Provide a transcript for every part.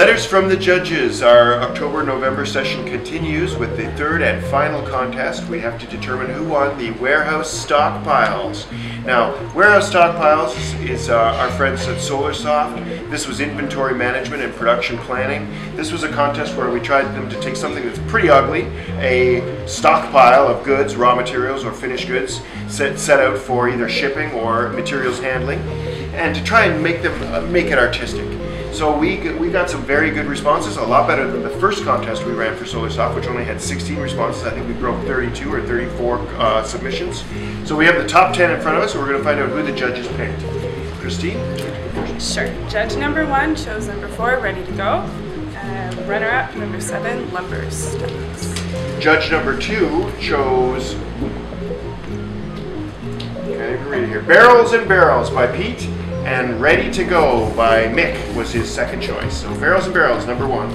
Letters from the judges. Our October-November session continues with the third and final contest. We have to determine who won the warehouse stockpiles. Now, warehouse stockpiles is our friends at SolarSoft. This was inventory management and production planning. This was a contest where we tried them to take something that's pretty ugly, a stockpile of goods, raw materials or finished goods, set out for either shipping or materials handling, and to try and make it artistic. So we got some very good responses, a lot better than the first contest we ran for SolarSoft, which only had 16 responses. I think we broke 32 or 34 submissions. So we have the top 10 in front of us, and we're going to find out who the judges picked. Christine? Sure. Judge number 1 chose number 4, Ready to Go. Runner-up, number 7, Lumber Stacks. Judge number 2 chose, can't even read it here, Barrels and Barrels by Pete. And Ready to Go by Mick was his second choice. So Barrels and Barrels, number 1.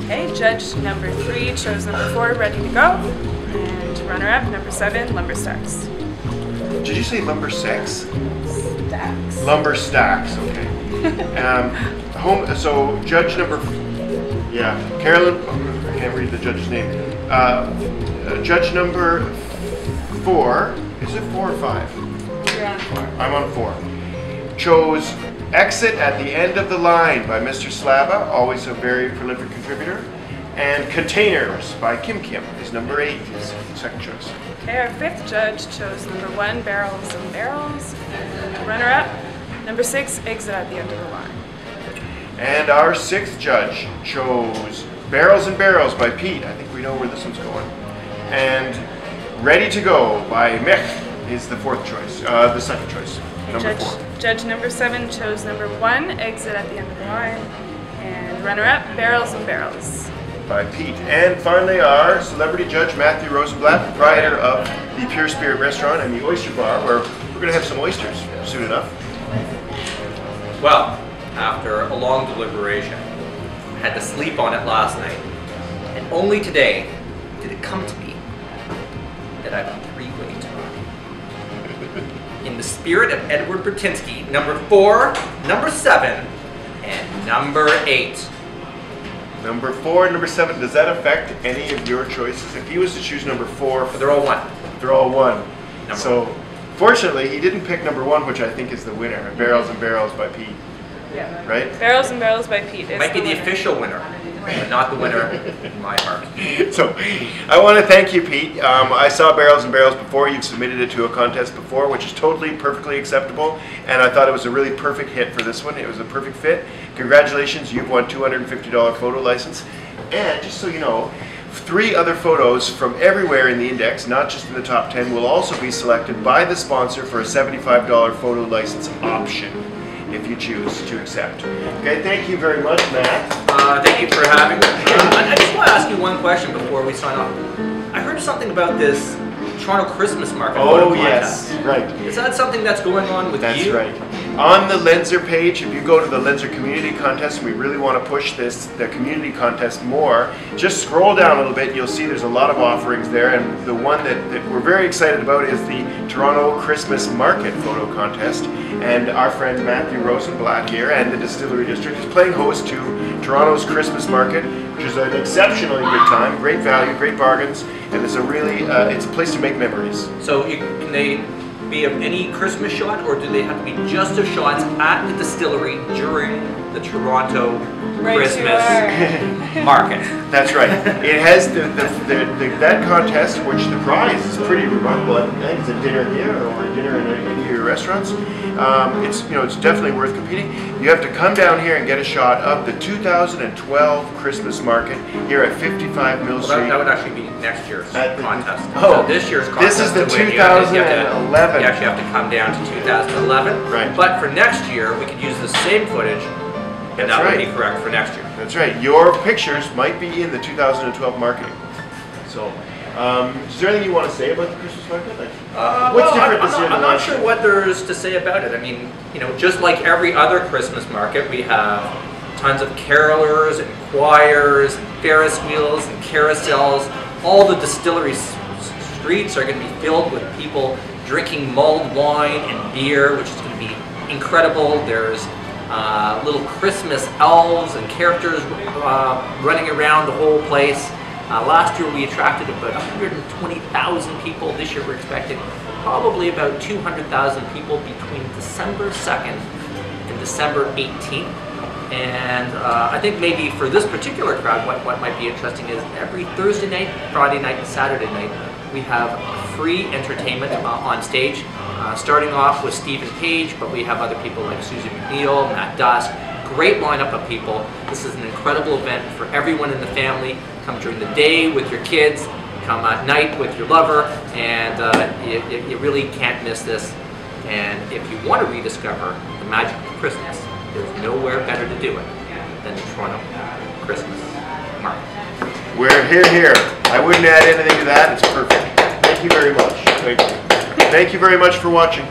Okay, judge number 3 chose number 4, Ready to Go. And runner-up, number 7, Lumber Stacks. Did you say Lumber Stacks? Stacks. Lumber Stacks, okay. So judge number, Carolyn, I can't read the judge's name. Judge number 4, is it 4 or 5? You're on 4. I'm on 4. Chose Exit at the End of the Line by Mr. Slava, always a very prolific contributor. And Containers by Kim Kim is number 8, his second choice. Okay, our 5th judge chose number 1, Barrels and Barrels. And runner-up, number 6, Exit at the End of the Line. And our 6th judge chose Barrels and Barrels by Pete. I think we know where this one's going. And Ready to Go by Mick is the 4th choice, the second choice. Number 4. Judge number 7 chose number 1, Exit at the End of the Line. And runner-up, Barrels and Barrels by Pete. And finally, our celebrity judge, Matthew Rosenblatt, proprietor of the Pure Spirit Restaurant and the Oyster Bar, where we're going to have some oysters soon enough. Well, after a long deliberation, I had to sleep on it last night, and only today did it come to me that I've a three-way tie. In the spirit of Edward Bertinsky, number 4, number 7, and number 8. Number 4 and number 7, does that affect any of your choices? If he was to choose number 4, they're all 1. They're all 1. So, fortunately, he didn't pick number 1, which I think is the winner, Barrels and Barrels by Pete. Yeah. Right? Barrels and Barrels by Pete is might be the official winner, but not the winner in my heart. So, I want to thank you, Pete. I saw Barrels and Barrels before. You've submitted it to a contest before, which is totally, perfectly acceptable. And I thought it was a really perfect hit for this one. It was a perfect fit. Congratulations, you've won $250 photo license. And just so you know, 3 other photos from everywhere in the index, not just in the top 10, will also be selected by the sponsor for a $75 photo license option, if you choose to accept. Okay, thank you very much, Matt. Thank you for having me. I just want to ask you one question before we sign off. I heard something about this Toronto Christmas market. Oh, yes, right. Is that something that's going on with you? That's right. On the Lenzr page, if you go to the Lenzr community contest, and we really want to push the community contest more, just scroll down a little bit, you'll see there's a lot of offerings there, and the one that we're very excited about is the Toronto Christmas Market photo contest. And our friend Matthew Rosenblatt here and the Distillery District is playing host to Toronto's Christmas Market, which is an exceptionally good time, great value, great bargains, and it's a really, it's a place to make memories. So can they be of any Christmas shot, or do they have to be just of shots at the distillery during the Toronto Christmas market? That's right. It has that contest, which the prize is pretty remarkable. I think it's a dinner here or a dinner in any of your restaurants. It's definitely worth competing. You have to come down here and get a shot of the 2012 Christmas market here at 55 Mill Street. That would actually be next year's contest. So this year's contest. This is the 2011. You actually have to come down to 2011. Right. But for next year, we could use the same footage, and that would be correct for next year. That's right. Your pictures might be in the 2012 marketing. So, is there anything you want to say about the Christmas market? What's different this year? I'm not sure what there is to say about it. I mean, just like every other Christmas market, we have tons of carolers and choirs and Ferris wheels and carousels. All the distillery streets are going to be filled with people drinking mulled wine and beer, which is going to be incredible. There's little Christmas elves and characters running around the whole place. Last year we attracted about 120,000 people. This year we're expecting probably about 200,000 people between December 2nd and December 18th. And I think maybe for this particular crowd, what might be interesting is every Thursday night, Friday night, and Saturday night, we have free entertainment on stage, starting off with Stephen Page, but we have other people like Susan McNeil, Matt Dusk, great lineup of people. This is an incredible event for everyone in the family. Come during the day with your kids, come at night with your lover, and you really can't miss this. And if you want to rediscover the magic of Christmas, there's nowhere better to do it than the Toronto Christmas Market. We're here. I wouldn't add anything to that. It's perfect. Thank you very much. Thank you. Thank you very much for watching.